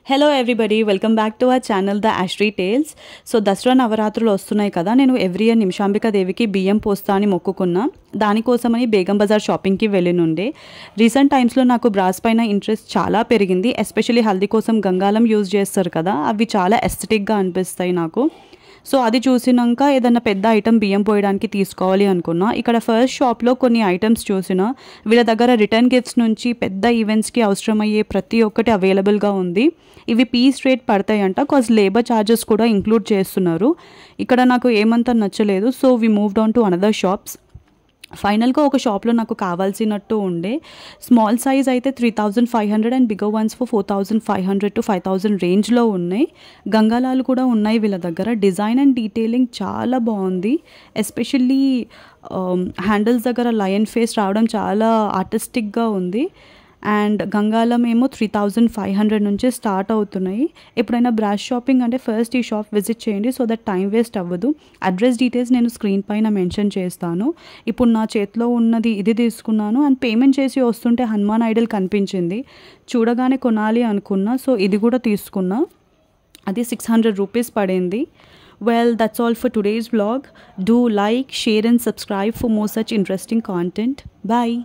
Hello everybody, welcome back to our channel the Ashtree tales. So Dussehra నవరాత్రులు వస్తున్నాయి కదా, నేను ఎవ్రీ ఇయర్ నిమిషాంబిక దేవికి బియ్యం పోస్తా అని మొక్కుకున్నా. దానికోసమని బేగం బజార్ షాపింగ్కి వెళ్ళినుండే. రీసెంట్ టైమ్స్లో నాకు బ్రాస్ పైన ఇంట్రెస్ట్ చాలా పెరిగింది. ఎస్పెషల్లీ హల్దీ కోసం గంగాలం యూజ్ చేస్తారు కదా, అవి చాలా ఎస్థెటిక్గా అనిపిస్తాయి నాకు. సో అది చూసినాక ఏదన్నా పెద్ద ఐటమ్ బియ్యం పోయడానికి తీసుకోవాలి అనుకున్నా. ఇక్కడ ఫస్ట్ షాప్లో కొన్ని ఐటమ్స్ చూసిన, వీళ్ళ దగ్గర రిటర్న్ గిఫ్ట్స్ నుంచి పెద్ద ఈవెంట్స్కి అవసరమయ్యే ప్రతి ఒక్కటి అవైలబుల్గా ఉంది. ఇవి పీస్ రేట్ పడతాయంట, కాజ్ లేబర్ ఛార్జెస్ కూడా ఇంక్లూడ్ చేస్తున్నారు. ఇక్కడ నాకు ఏమంతా నచ్చలేదు. So we moved on to another shops. ఫైనల్గా ఒక షాప్లో నాకు కావాల్సినట్టు ఉండే. స్మాల్ సైజ్ అయితే 3500 and bigger once for 4500 to 5000 రేంజ్లో ఉన్నాయి. గంగాలాలు కూడా ఉన్నాయి వీళ్ళ దగ్గర. డిజైన్ అండ్ డీటెయిలింగ్ చాలా బాగుంది. ఎస్పెషల్లీ హ్యాండిల్స్ దగ్గర లయన్ ఫేస్ రావడం చాలా ఆర్టిస్టిక్గా ఉంది. అండ్ గంగాలం ఏమో 3500 నుంచే స్టార్ట్ అవుతున్నాయి. ఎప్పుడైనా బ్రాస్ షాపింగ్ అంటే ఫస్ట్ ఈ షాప్ విజిట్ చేయండి, సో దట్ టైం వేస్ట్ అవ్వదు. అడ్రస్ డీటెయిల్స్ నేను స్క్రీన్ పైన మెన్షన్ చేస్తాను. ఇప్పుడు నా చేతిలో ఉన్నది ఇది తీసుకున్నాను. అండ్ పేమెంట్ చేసి వస్తుంటే హనుమాన్ ఐడల్ కనిపించింది, చూడగానే కొనాలి అనుకున్నా. సో ఇది కూడా తీసుకున్నా. అది 600 రూపీస్ పడింది. Well, that's all for today's vlog. Do like, share and subscribe for more such interesting content. Bye.